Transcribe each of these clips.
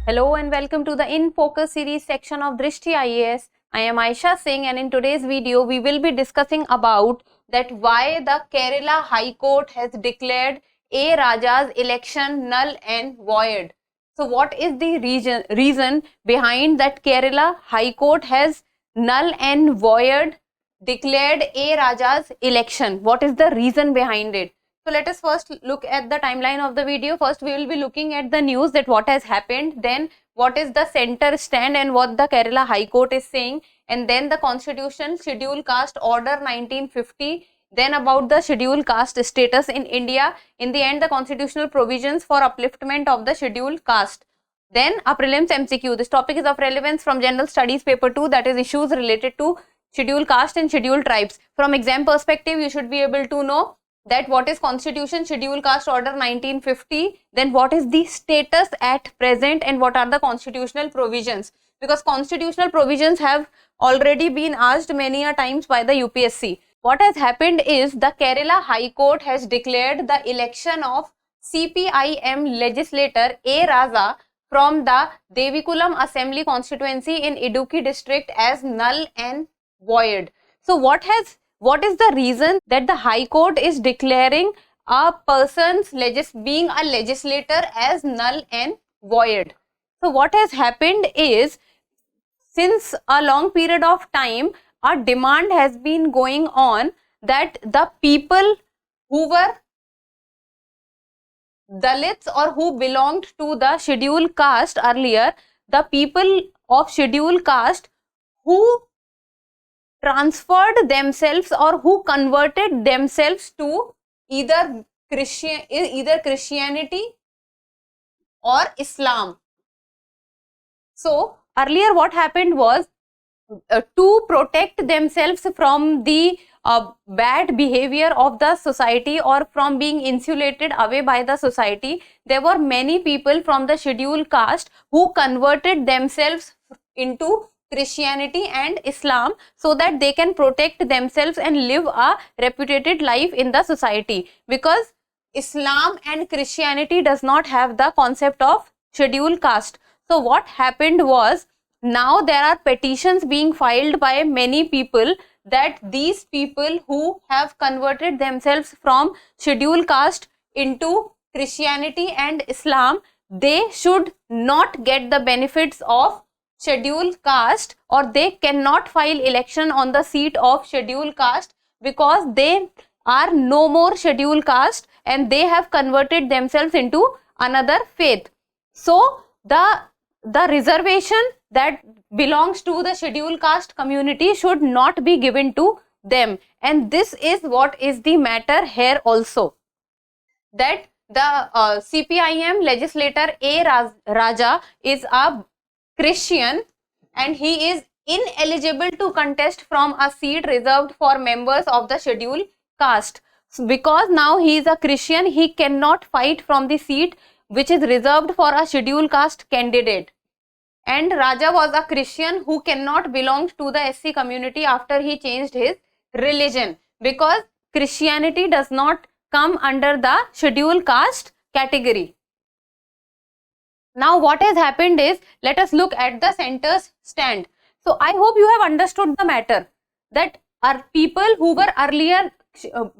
Hello and welcome to the In Focus series section of Drishti IAS. I am Aisha Singh and in today's video we will be discussing about that why the Kerala High Court has declared A. Raja's election null and void. So what is the reason behind that Kerala High Court has null and void declared A. Raja's election? What is the reason behind it? So let us first look at the timeline of the video. First we will be looking at the news that what has happened, then what is the center stand and what the Kerala High Court is saying, and then the Constitution Schedule Caste Order 1950, then about the Schedule Caste status in India, in the end the constitutional provisions for upliftment of the Schedule Caste. Then a prelims MCQ. This topic is of relevance from General Studies paper 2, that is issues related to Schedule Caste and Schedule Tribes. From exam perspective you should be able to know that what is Constitution Schedule Caste Order 1950, then what is the status at present and what are the constitutional provisions, because constitutional provisions have already been asked many a times by the UPSC. What has happened is the Kerala High Court has declared the election of CPIM legislator A. Raja from the Devikulam Assembly constituency in Idukki district as null and void. So what is the reason that the High Court is declaring a person's being a legislator as null and void? So what has happened is, since a long period of time, a demand has been going on that the people who were Dalits or who belonged to the scheduled caste earlier, the people of scheduled caste who transferred themselves or who converted themselves to either Christianity or Islam. So earlier what happened was, to protect themselves from the bad behavior of the society or from being insulated away by the society, there were many people from the scheduled caste who converted themselves into Christianity and Islam so that they can protect themselves and live a reputed life in the society, because Islam and Christianity does not have the concept of scheduled caste. So what happened was, now there are petitions being filed by many people that these people who have converted themselves from scheduled caste into Christianity and Islam, they should not get the benefits of scheduled caste, or they cannot file election on the seat of scheduled caste because they are no more scheduled caste and they have converted themselves into another faith. So the reservation that belongs to the scheduled caste community should not be given to them, and this is what is the matter here also, that the CPIM legislator A. Raja is a Christian and he is ineligible to contest from a seat reserved for members of the scheduled caste. So because now he is a Christian, he cannot fight from the seat which is reserved for a scheduled caste candidate. And Raja was a Christian who cannot belong to the SC community after he changed his religion, because Christianity does not come under the scheduled caste category. Now what has happened is, let us look at the center's stand. So I hope you have understood the matter, that our people who were earlier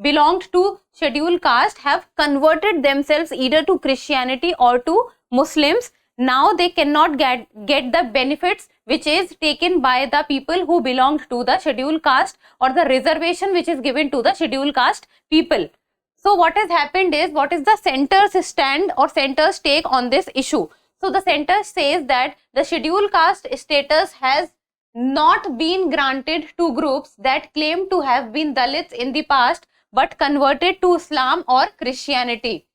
belonged to scheduled caste have converted themselves either to Christianity or to Muslims. Now they cannot get the benefits which is taken by the people who belonged to the scheduled caste, or the reservation which is given to the scheduled caste people. So what has happened is, what is the center's stand or center's take on this issue? So the center says that the scheduled caste status has not been granted to groups that claim to have been Dalits in the past but converted to Islam or Christianity.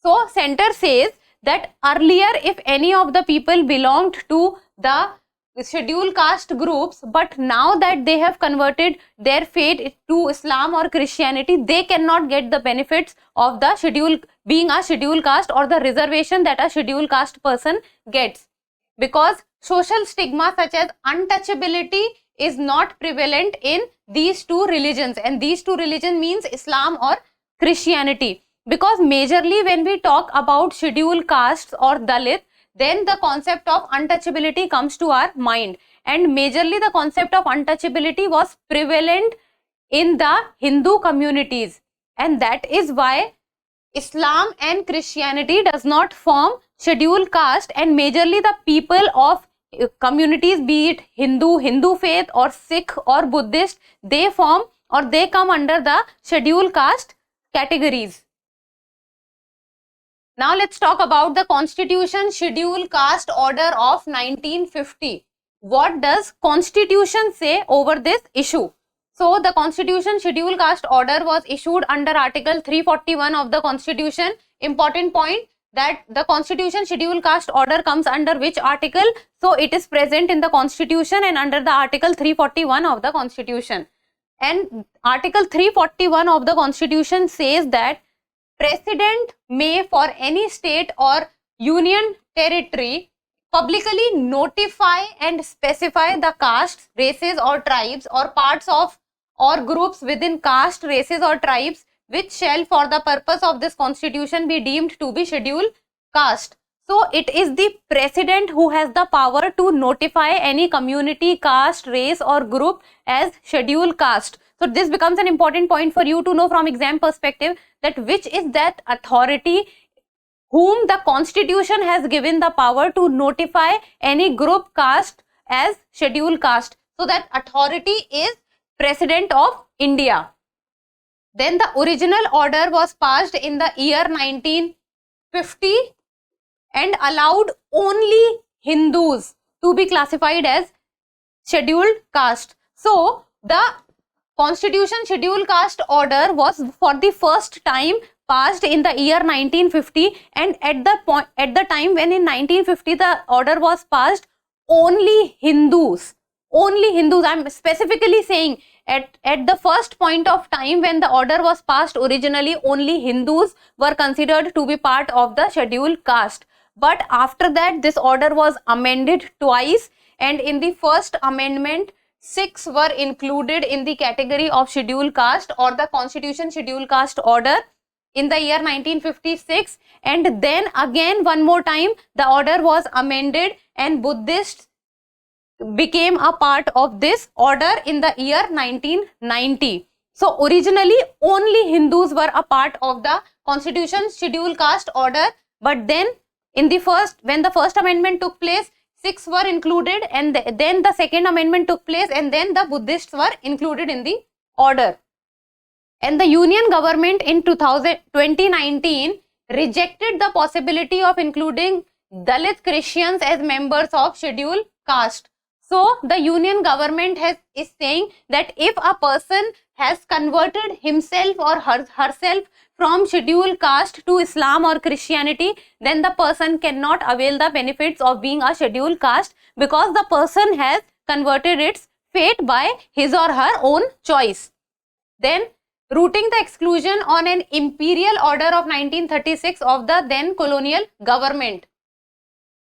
So center says that earlier if any of the people belonged to the scheduled caste groups, but now that they have converted their faith to Islam or Christianity, they cannot get the benefits of the being a scheduled caste or the reservation that a scheduled caste person gets, because social stigma such as untouchability is not prevalent in these two religions, and these two religions means Islam or Christianity. Because majorly when we talk about scheduled castes or Dalit, then the concept of untouchability comes to our mind. And majorly the concept of untouchability was prevalent in the Hindu communities, and that is why Islam and Christianity does not form scheduled caste, and majorly the people of communities, be it Hindu faith, or Sikh or Buddhist, they form or they come under the scheduled caste categories. Now let's talk about the Constitution Scheduled Caste Order of 1950. What does Constitution say over this issue? So the Constitution Scheduled Caste Order was issued under Article 341 of the Constitution. Important point, that the Constitution Scheduled Caste Order comes under which article? So it is present in the Constitution and under the Article 341 of the Constitution. And Article 341 of the Constitution says that President may, for any state or union territory, publicly notify and specify the castes, races or tribes, or parts of or groups within caste, races or tribes which shall for the purpose of this constitution be deemed to be scheduled caste. So it is the president who has the power to notify any community, caste, race or group as scheduled caste. So this becomes an important point for you to know from exam perspective, that which is that authority whom the constitution has given the power to notify any group, caste as scheduled caste. So that authority is President of India. Then the original order was passed in the year 1950 and allowed only Hindus to be classified as scheduled caste. So the Constitution Scheduled Caste Order was for the first time passed in the year 1950, and at the time when in 1950 the order was passed, only Hindus, I'm specifically saying, at the first point of time when the order was passed, originally only Hindus were considered to be part of the scheduled caste. But after that this order was amended twice, and in the first amendment Sikhs were included in the category of scheduled caste or the Constitution Scheduled Caste Order in the year 1956, and then again one more time the order was amended and Buddhists became a part of this order in the year 1990. So originally only Hindus were a part of the Constitution Scheduled Caste Order, but then when the first amendment took place, Sikhs were included, and then the second amendment took place, and then the Buddhists were included in the order. And the Union government in 2019 rejected the possibility of including Dalit Christians as members of scheduled caste. So the Union government is saying that if a person has converted himself or herself from scheduled caste to Islam or Christianity, then the person cannot avail the benefits of being a scheduled caste, because the person has converted its fate by his or her own choice. Then rooting the exclusion on an imperial order of 1936 of the then colonial government,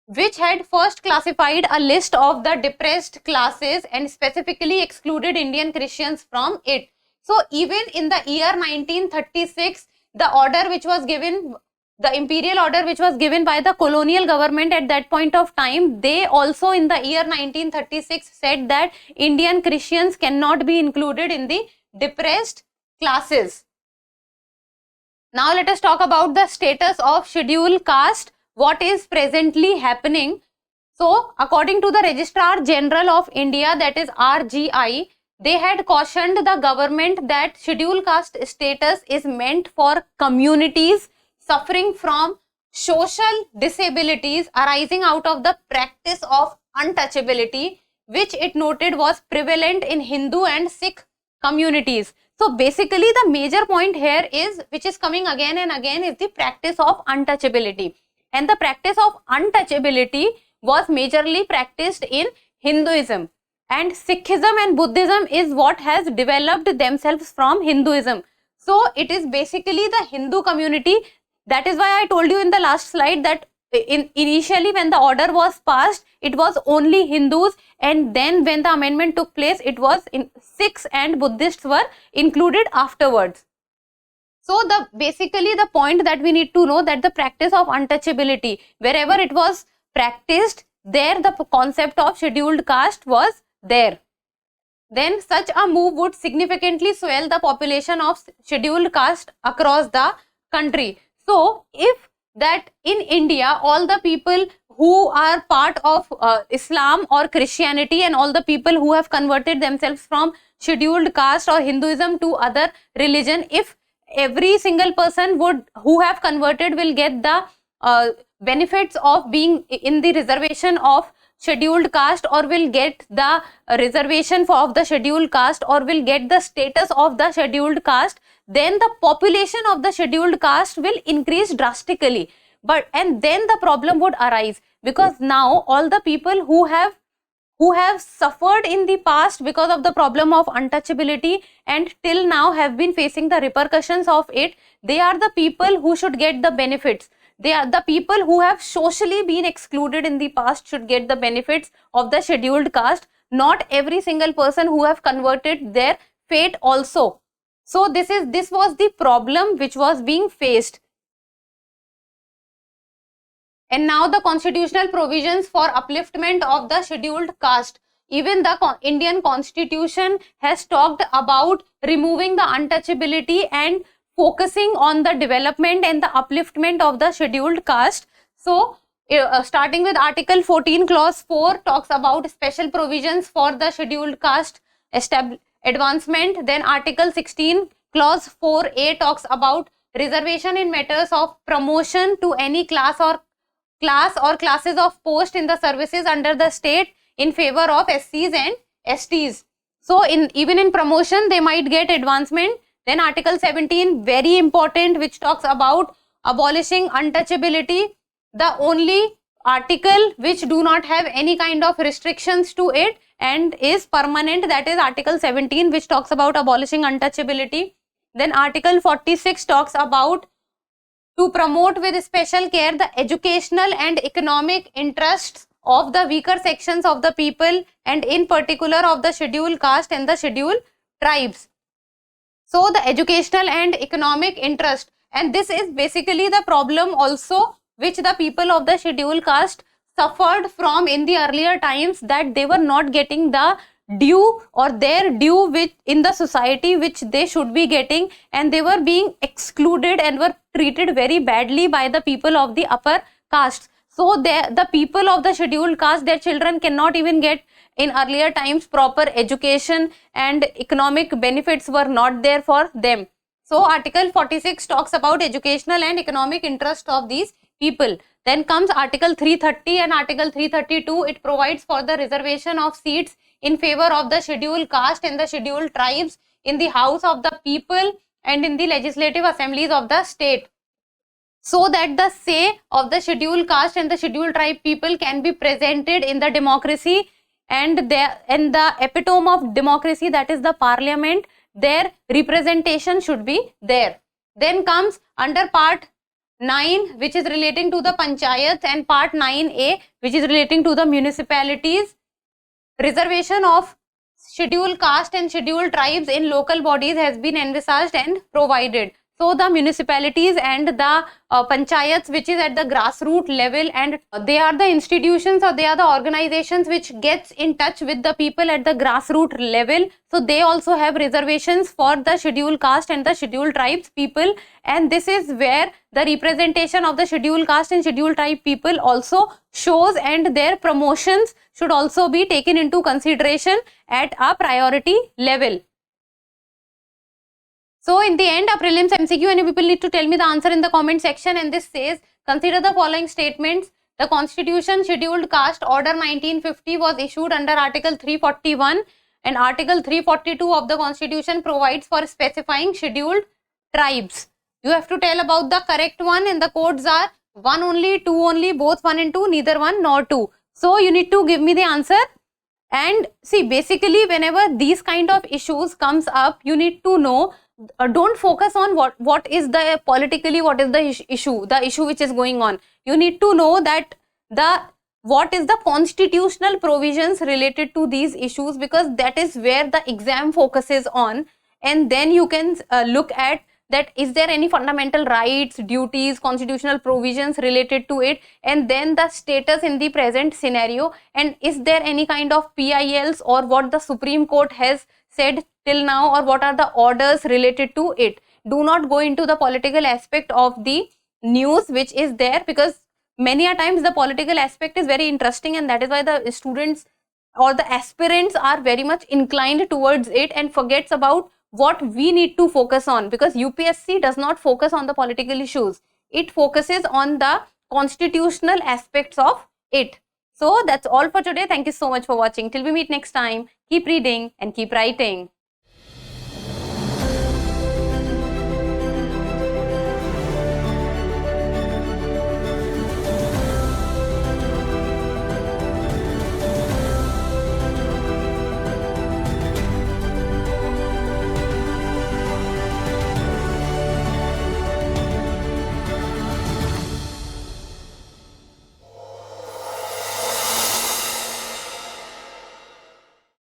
which had first classified a list of the depressed classes and specifically excluded Indian Christians from it. So even in the year 1936, the order which was given, the imperial order which was given by the colonial government at that point of time, they also in the year 1936 said that Indian Christians cannot be included in the depressed classes. Now let us talk about the status of scheduled caste, what is presently happening. So according to the Registrar General of India, that is RGI, they had cautioned the government that scheduled caste status is meant for communities suffering from social disabilities arising out of the practice of untouchability, which it noted was prevalent in Hindu and Sikh communities. So basically the major point here is, which is coming again and again, is the practice of untouchability. And the practice of untouchability was majorly practiced in Hinduism, and Sikhism and Buddhism is what has developed themselves from Hinduism. So it is basically the Hindu community. That is why I told you in the last slide that initially when the order was passed, it was only Hindus, and then when the amendment took place, it was Sikhs and Buddhists were included afterwards. So basically the point that we need to know, that the practice of untouchability, wherever it was practiced, there the concept of scheduled caste was there. Then such a move would significantly swell the population of scheduled caste across the country. So if that in India all the people who are part of Islam or Christianity and all the people who have converted themselves from scheduled caste or Hinduism to other religion, if every single person who have converted will get the benefits of being in the reservation of scheduled caste, or will get the reservation of the scheduled caste, or will get the status of the scheduled caste, then the population of the scheduled caste will increase drastically. And then the problem would arise, because now all the people who have suffered in the past because of the problem of untouchability and till now have been facing the repercussions of it, they are the people who should get the benefits. They are the people who have socially been excluded in the past should get the benefits of the scheduled caste, not every single person who have converted their fate also. So this was the problem which was being faced. And now the constitutional provisions for upliftment of the scheduled caste. Even the Indian constitution has talked about removing the untouchability and focusing on the development and the upliftment of the scheduled caste. So starting with Article 14 Clause 4 talks about special provisions for the scheduled caste advancement. Then Article 16 Clause 4A talks about reservation in matters of promotion to any class or classes of post in the services under the state in favor of SCs and STs. So even in promotion they might get advancement. Then Article 17, very important, which talks about abolishing untouchability. The only article which do not have any kind of restrictions to it and is permanent, that is Article 17, which talks about abolishing untouchability. Then Article 46 talks about to promote with special care the educational and economic interests of the weaker sections of the people, and in particular of the scheduled caste and the scheduled tribes. So the educational and economic interest, and this is basically the problem also which the people of the scheduled caste suffered from in the earlier times, that they were not getting the due or their due which in the society which they should be getting, and they were being excluded and were treated very badly by the people of the upper castes. So the people of the scheduled caste, their children cannot even get in earlier times proper education, and economic benefits were not there for them. So Article 46 talks about educational and economic interest of these people. Then comes Article 330 and Article 332. It provides for the reservation of seats in favor of the scheduled caste and the scheduled tribes in the House of the People and in the legislative assemblies of the state, so that the say of the scheduled caste and the scheduled tribe people can be presented in the democracy, and the epitome of democracy, that is the parliament, their representation should be there. Then comes under Part 9, which is relating to the panchayats, and Part 9A, which is relating to the municipalities. Reservation of scheduled caste and scheduled tribes in local bodies has been envisaged and provided. So the municipalities and the panchayats, which is at the grassroots level, and they are the institutions or they are the organizations which gets in touch with the people at the grassroots level. So they also have reservations for the scheduled caste and the scheduled tribes people, and this is where the representation of the scheduled caste and scheduled tribe people also shows, and their promotions should also be taken into consideration at a priority level. So in the end, a prelims MCQ, and you people need to tell me the answer in the comment section, and this says, consider the following statements. The Constitution Scheduled Caste Order 1950 was issued under Article 341, and Article 342 of the Constitution provides for specifying scheduled tribes. You have to tell about the correct one, and the codes are 1 only, 2 only, both 1 and 2, neither 1 nor 2. So you need to give me the answer. And see, basically whenever these kind of issues comes up, you need to know, don't focus on what is the politically, what is the issue which is going on. You need to know that what is the constitutional provisions related to these issues, because that is where the exam focuses on, and then you can look at that is there any fundamental rights, duties, constitutional provisions related to it, and then the status in the present scenario, and is there any kind of PILs or what the Supreme Court has said till now, or what are the orders related to it. Do not go into the political aspect of the news which is there, because many a times the political aspect is very interesting, and that is why the students or the aspirants are very much inclined towards it and forgets about what we need to focus on, because UPSC does not focus on the political issues. It focuses on the constitutional aspects of it. So that's all for today. Thank you so much for watching. Till we meet next time, keep reading and keep writing.